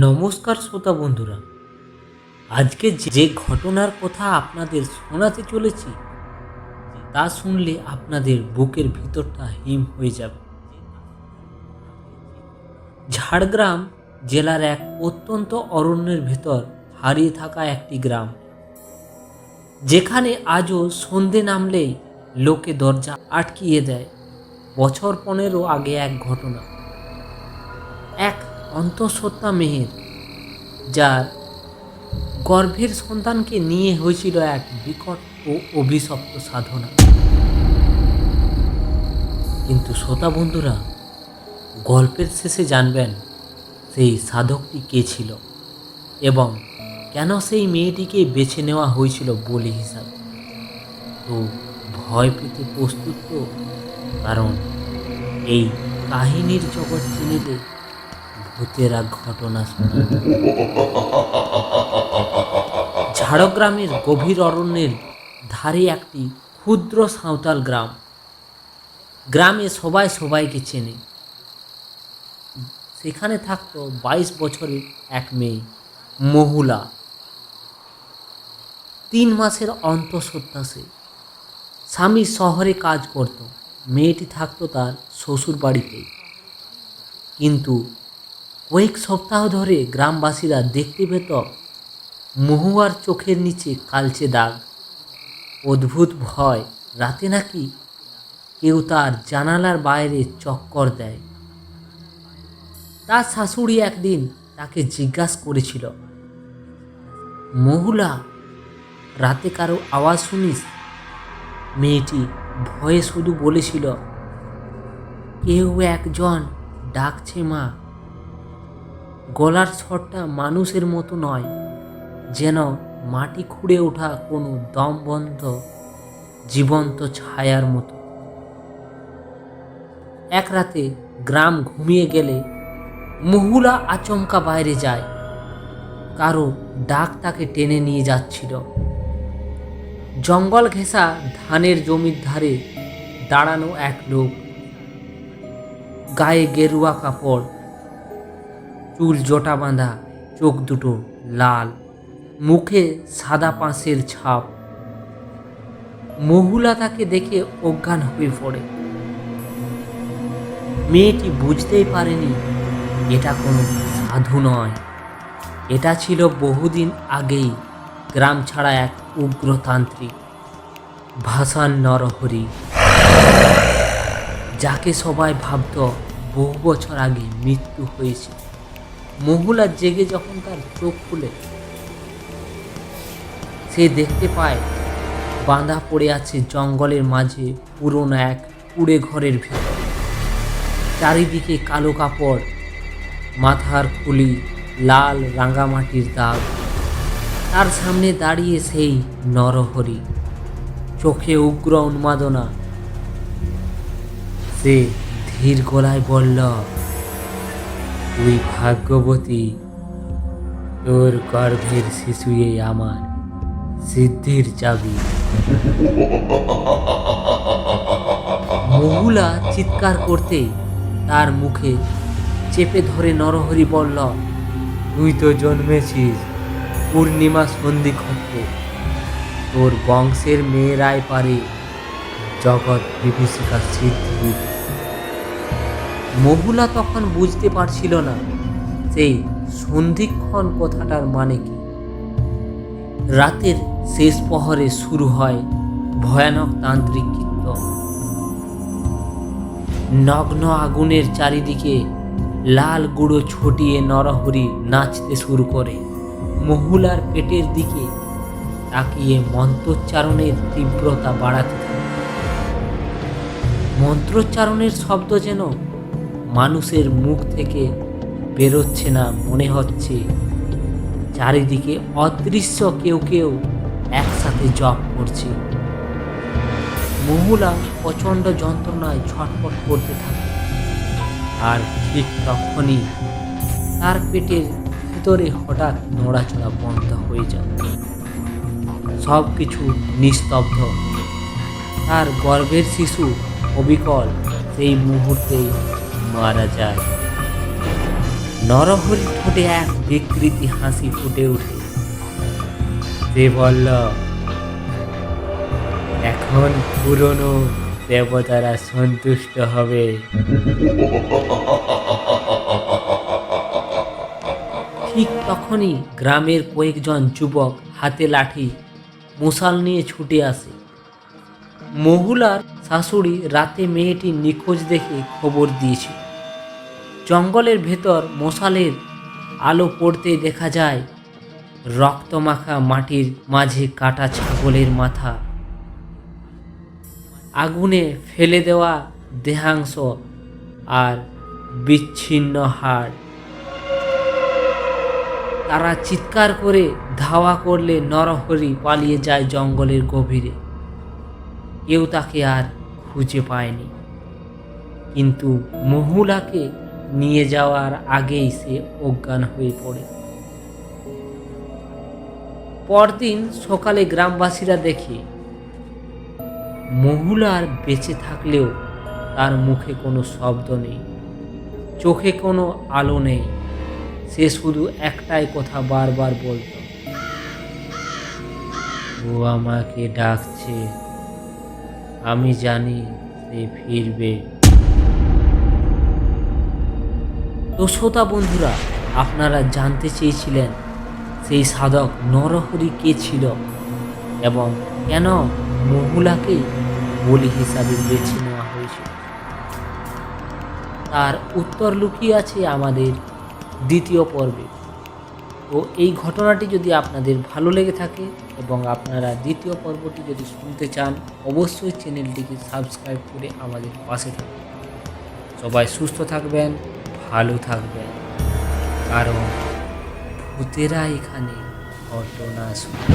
নমস্কার শ্রোতা বন্ধুরা, আজকে যে ঘটনার কথা আপনাদের শোনাতে চলেছি তা শুনলে আপনাদের বুকের ভিতরটা হিম হয়ে যাবে। ঝাড়গ্রাম জেলার এক অত্যন্ত অরণ্যের ভেতর হারিয়ে থাকা একটি গ্রাম, যেখানে আজও সন্ধে নামলেই লোকে দরজা আটকিয়ে দেয়। বছর 15 আগে এক ঘটনা, এক অন্তঃসত্ত্বা মেয়ের, যার গর্ভের সন্তানকে নিয়ে হয়েছিল এক বিকট ও অভিশপ্ত সাধনা। কিন্তু শ্রোতা বন্ধুরা, গল্পের শেষে জানবেন সেই সাধকটি কে ছিল এবং কেন সেই মেয়েটিকে বেছে নেওয়া হয়েছিল বলি হিসাবে। তো ভয় পেতে প্রস্তুত তো? কারণ এই কাহিনীর জগৎ চিনিতে ভূতের এক ঘটনা শোনা। ঝাড়গ্রামের গভীর অরণ্যের ধারে একটি ক্ষুদ্র সাঁওতাল গ্রাম। গ্রামে সবাই সবাইকে চেনে। সেখানে থাকতো 22 বছরের এক মেয়ে, মহুলা। 3 মাসের অন্তঃসত্ত্বা সে। স্বামী শহরে কাজ করত, মেয়েটি থাকতো তার শ্বশুর বাড়িতেই। কিন্তু কয়েক সপ্তাহ ধরে গ্রামবাসীরা দেখতে পেত মহুয়ার চোখের নিচে কালচে দাগ। অদ্ভুত ভয়, রাতে নাকি কেউ তার জানালার বাইরে চক্কর দেয়। তার শাশুড়ি একদিন তাকে জিজ্ঞাসা করেছিল, মহুলা, রাতে কারো আওয়াজ শুনিস? মেয়েটি ভয়ে শুধু বলেছিল, কেউ একজন ডাকছে মা। গলার স্বরটা মানুষের মতো নয়, যেন মাটি খুঁড়ে ওঠা কোনো দমবন্ধ জীবন্ত ছায়ার মতো। এক রাতে গ্রাম ঘুমিয়ে গেলে মহুলা আচমকা বাইরে যায়। কারো ডাক তাকে টেনে নিয়ে যাচ্ছিল। জঙ্গল ঘেঁষা ধানের জমির ধারে দাঁড়ানো এক লোক, গায়ে গেরুয়া কাপড়, চুল জটা বাঁধা, চোখ দুটো লাল, মুখে সাদা পাঁশের ছাপ। মহুলা তাকে দেখে অজ্ঞান হয়ে পড়ে। মেয়েটি বুঝতেই পারেনি এটা কোনো সাধু নয়, এটা ছিল বহুদিন আগেই গ্রাম ছাড়া এক উগ্রতান্ত্রিক ভাসান নরহরি, যাকে সবাই ভাবত বহু বছর আগে মৃত্যু হয়েছে। মহুলা জেগে যখন তার চোখ খুলে, সে দেখতে পায় বাঁধা পড়ে আছে জঙ্গলের মাঝে পুরনো এক কুড়ে ঘরের ভিতর। চারিদিকে কালো কাপড়, মাথার খুলি, লাল রাঙামাটির দাগ। তার সামনে দাঁড়িয়ে সেই নরহরি, চোখে উগ্র উন্মাদনা। সে ধীর গলায় বলল, তুই ভাগ্যবতী, তোর গর্ভের শিশুই আমার সিদ্ধির চাবি। মহুলা চিৎকার করতে তার মুখে চেপে ধরে নরহরি বলল, তুই তো জন্মেছিস পূর্ণিমা সন্ধিক্ষত্রে, তোর বংশের মেয়েরাই পারে জগৎ বিভীষিকা সিদ্ধি। মহুলা তখন বুঝতে পারছিল না সেই সন্ধিক্ষণ কথাটার মানে কি। রাতের শেষ প্রহরে শুরু হয় ভয়ানক তান্ত্রিক কীর্তন। নগ্ন আগুনের চারিদিকে লাল গুঁড়ো ছটিয়ে নরহরি নাচতে শুরু করে। মহুলার পেটের দিকে তাকিয়ে মন্ত্রোচ্চারণের তীব্রতা বাড়াতে থাকে। মন্ত্রোচ্চারণের শব্দ যেন মানুষের মুখ থেকে বেরোচ্ছে না, মনে হচ্ছে চারিদিকে অদৃশ্য কেউ কেউ একসাথে জপ করছে। মহুলা প্রচণ্ড যন্ত্রণায় ছটফট করতে থাকে। আর ঠিক তখনই তার পেটের ভিতরে হঠাৎ নড়াচড়া বন্ধ হয়ে যায়। সব কিছু নিস্তব্ধ। তার গর্ভের শিশু অবিকল সেই মুহূর্তেই মারা যায়। নরহরির ঠোঁটে এক বিকৃতি হাসি ফুটে ওঠে। সে বলল, এখন পুরনো দেবতারা সন্তুষ্ট হবে। ঠিক তখনই গ্রামের কয়েকজন যুবক হাতে লাঠি মশাল নিয়ে ছুটে আসে। মহুলার শাশুড়ি রাতে মেয়েটি নিখোঁজ দেখে খবর দিয়েছিল। জঙ্গলের ভেতর মশালের আলো পড়তে দেখা যায় রক্তমাখা মাটির মাঝে কাটা ছাগলের মাথা, আগুনে ফেলে দেওয়া দেহাংশ আর বিচ্ছিন্ন হাড়। তারা চিৎকার করে ধাওয়া করলে নরহরি পালিয়ে যায় জঙ্গলের গভীরে। কেউ তাকে আর খুঁজে পায়নি, কিন্তু মহুলাকে নিয়ে যাওয়ার আগেই সে অজ্ঞান হয়ে পড়ে। পরদিন সকালে গ্রামবাসীরা দেখে মহুলার বেঁচে থাকলেও তার মুখে কোনো শব্দ নেই, চোখে কোনো আলো নেই। সে শুধু একটাই কথা বারবার বলতো, ও আমাকে ডাকছে, আমি জানি সে ফিরবে। তো শ্রোতা বন্ধুরা, আপনারা জানতে চেয়েছিলেন সেই সাধক নরহরি কে ছিল এবং কেন মহুলাকে বলি হিসাবে বেছে নেওয়া হয়েছিল। তার উত্তর লুকিয়ে আছে আমাদের দ্বিতীয় পর্বে। তো এই ঘটনাটি যদি আপনাদের ভালো লেগে থাকে এবং আপনারা দ্বিতীয় পর্বটি যদি শুনতে চান, অবশ্যই চ্যানেলটিকে সাবস্ক্রাইব করে আমাদের পাশে থাকবেন। সবাই সুস্থ থাকবেন, ভালো থাকবেন, কারণ ভূতেরা এখানে ঘটনা শুনে।